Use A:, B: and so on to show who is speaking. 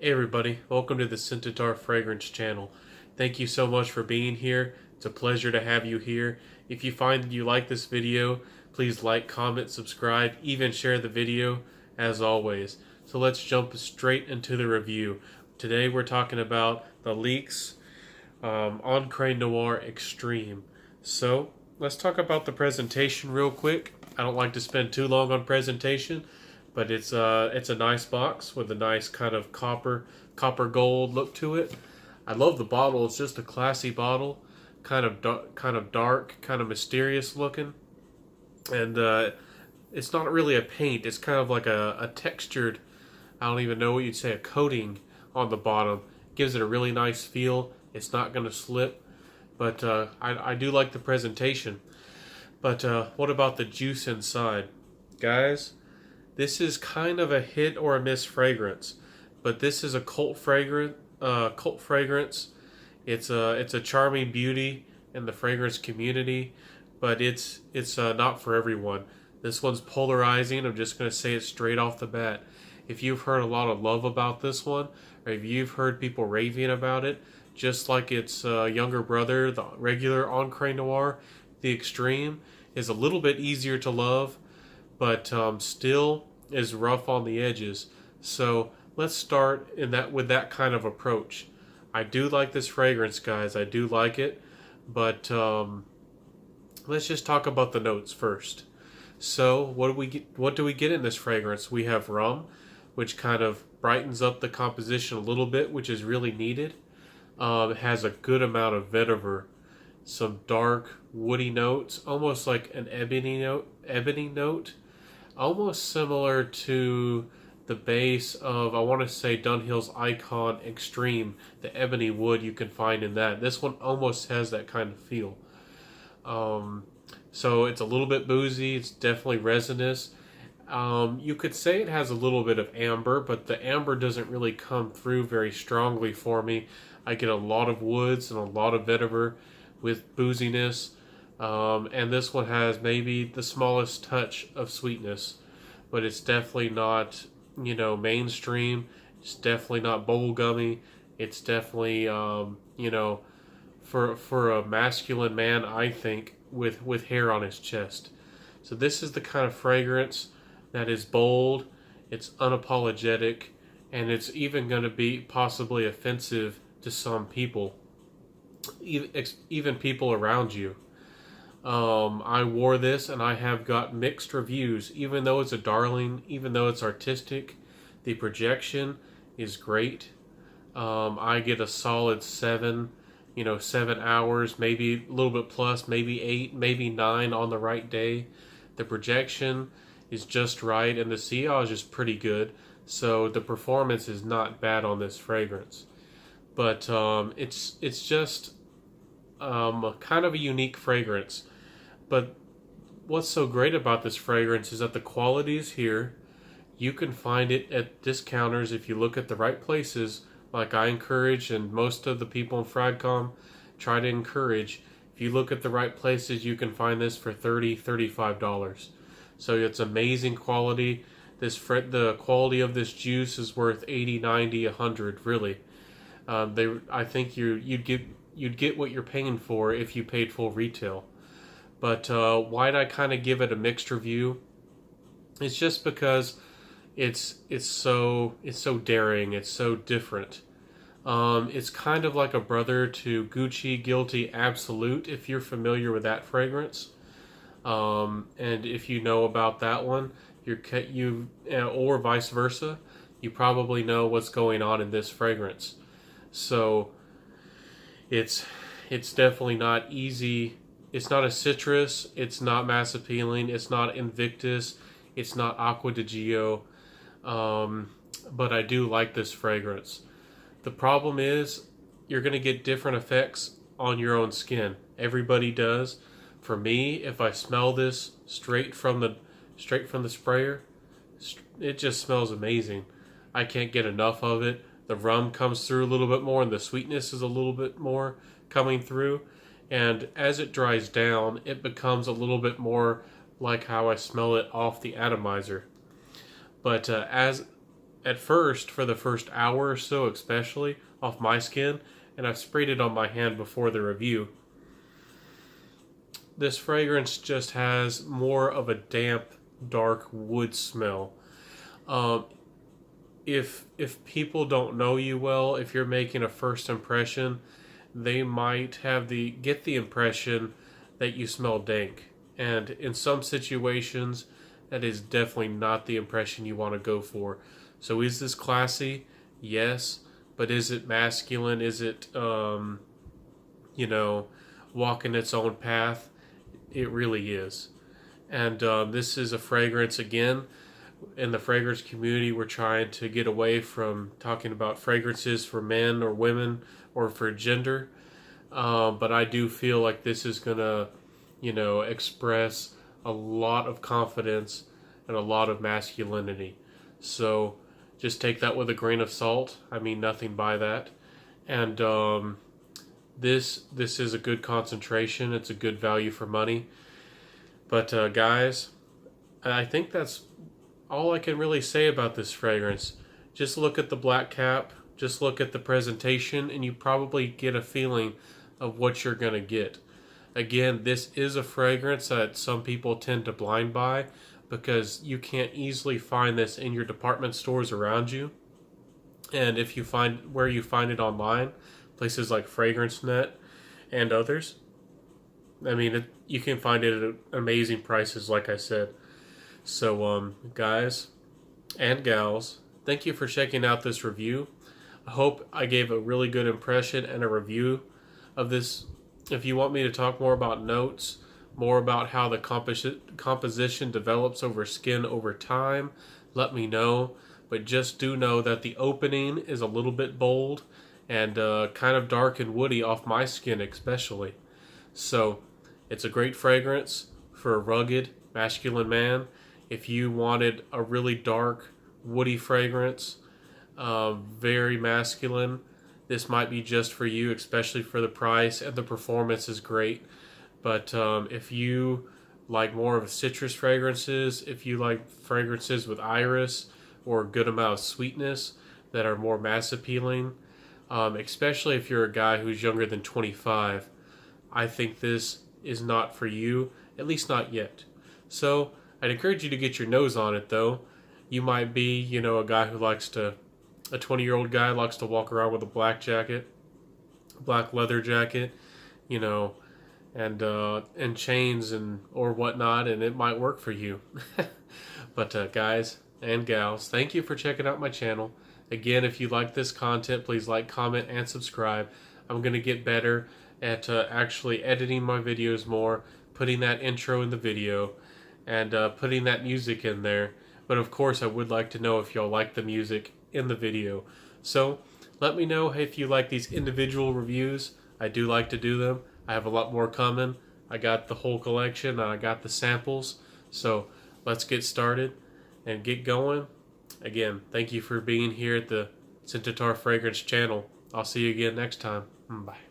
A: Hey everybody, welcome to the Scentatar Fragrance channel. Thank you so much for being here. It's a pleasure to have you here. If you find that you like this video, please like, comment, subscribe, even share the video as always. So let's jump straight into the review. Today we're talking about the Lalique's Encre Noir Extreme. So let's talk about the presentation real quick. I don't like to spend too long on presentation, but it's a nice box with a nice kind of copper gold look to it. I love the bottle. It's just a classy bottle, kind of dark, kind of mysterious looking, and it's not really a paint. It's kind of like a textured, I don't even know what you'd say, a coating on the bottom. Gives it a really nice feel. It's not going to slip, but I do like the presentation. But what about the juice inside, guys? This is kind of a hit or a miss fragrance, but this is a cult fragrance. It's a charming beauty in the fragrance community, but it's not for everyone. This one's polarizing. I'm just going to say it straight off the bat. If you've heard a lot of love about this one, or if you've heard people raving about it, just like its younger brother, the regular Encre Noir, the Extreme is a little bit easier to love, but still is rough on the edges. So let's start with that kind of approach. I do like this fragrance, guys. I do like it, but let's just talk about the notes first. So what do we get? What do we get in this fragrance? We have rum, which kind of brightens up the composition a little bit, which is really needed. It has a good amount of vetiver, some dark woody notes, almost like an ebony note, almost similar to the base of, I want to say, Dunhill's Icon Extreme, the ebony wood you can find in that. This one almost has that kind of feel. So it's a little bit boozy. It's definitely resinous. You could say it has a little bit of amber, but the amber doesn't really come through very strongly for me. I get a lot of woods and a lot of vetiver with booziness. And this one has maybe the smallest touch of sweetness, but it's definitely not, mainstream. It's definitely not bubblegummy. It's definitely, for a masculine man, I think, with hair on his chest. So this is the kind of fragrance that is bold, it's unapologetic, and it's even going to be possibly offensive to some people, even people around you. I wore this and I have got mixed reviews. Even though it's a darling, even though it's artistic, the projection is great. I get a solid 7, 7 hours, maybe a little bit plus, maybe 8, maybe 9 on the right day. The projection is just right, and the CI is just pretty good. So the performance is not bad on this fragrance. But it's just kind of a unique fragrance. But what's so great about this fragrance is that the quality is here. You can find it at discounters if you look at the right places, like I encourage, and most of the people in Fragcom try to encourage. If you look at the right places, you can find this for $30, $35. So it's amazing quality. The quality of this juice is worth 80, 90, 100, really. I think you'd get what you're paying for if you paid full retail. But why'd I kind of give it a mixed review? It's just because it's so daring. It's so different. It's kind of like a brother to Gucci Guilty Absolute, if you're familiar with that fragrance. And if you know about that one, or vice versa, you probably know what's going on in this fragrance. So it's definitely not easy. It's not a citrus. It's not mass appealing. It's not Invictus. It's not Aqua di Gio. But I do like this fragrance. The problem is you're going to get different effects on your own skin. Everybody does. For me, if I smell this straight from the sprayer, it just smells amazing. I can't get enough of it. The rum comes through a little bit more, and the sweetness is a little bit more coming through. And as it dries down, it becomes a little bit more like how I smell it off the atomizer. But as at first, for the first hour or so especially, off my skin, and I've sprayed it on my hand before the review. This fragrance just has more of a damp, dark wood smell. Um, if people don't know you well, if you're making a first impression, they might get the impression that you smell dank. And in some situations, that is definitely not the impression you want to go for. So is this classy? Yes. But is it masculine? Is it, walking its own path? It really is. And this is a fragrance, again, in the fragrance community, we're trying to get away from talking about fragrances for men or women or for gender. But I do feel like this is going to, express a lot of confidence and a lot of masculinity. So just take that with a grain of salt. I mean nothing by that. And this is a good concentration. It's a good value for money. But guys, I think that's all I can really say about this fragrance. Just look at the black cap, just look at the presentation, and you probably get a feeling of what you're going to get. Again, this is a fragrance that some people tend to blind buy because you can't easily find this in your department stores around you. And if you find where you find it online, places like FragranceNet and others, I mean, you can find it at amazing prices, like I said. So, guys and gals, thank you for checking out this review. I hope I gave a really good impression and a review of this. If you want me to talk more about notes, more about how the composition develops over skin over time, let me know. But just do know that the opening is a little bit bold and kind of dark and woody off my skin especially. So, it's a great fragrance for a rugged, masculine man. If you wanted a really dark, woody fragrance, very masculine, this might be just for you, especially for the price, and the performance is great. But if you like more of citrus fragrances, if you like fragrances with iris or a good amount of sweetness that are more mass appealing, especially if you're a guy who's younger than 25, I think this is not for you, at least not yet. So I'd encourage you to get your nose on it, though. You might be, a guy who a 20-year-old guy likes to walk around with a black jacket, black leather jacket, and chains or whatnot, and it might work for you. But guys and gals, thank you for checking out my channel. Again, if you like this content, please like, comment, and subscribe. I'm going to get better at actually editing my videos more, putting that intro in the video, and putting that music in there. But of course, I would like to know if y'all like the music in the video. So let me know if you like these individual reviews. I do like to do them. I have a lot more coming. I got the whole collection and I got the samples. So let's get started and get going. Again, thank you for being here at the Centaur Fragrance channel. I'll see you again next time. Bye.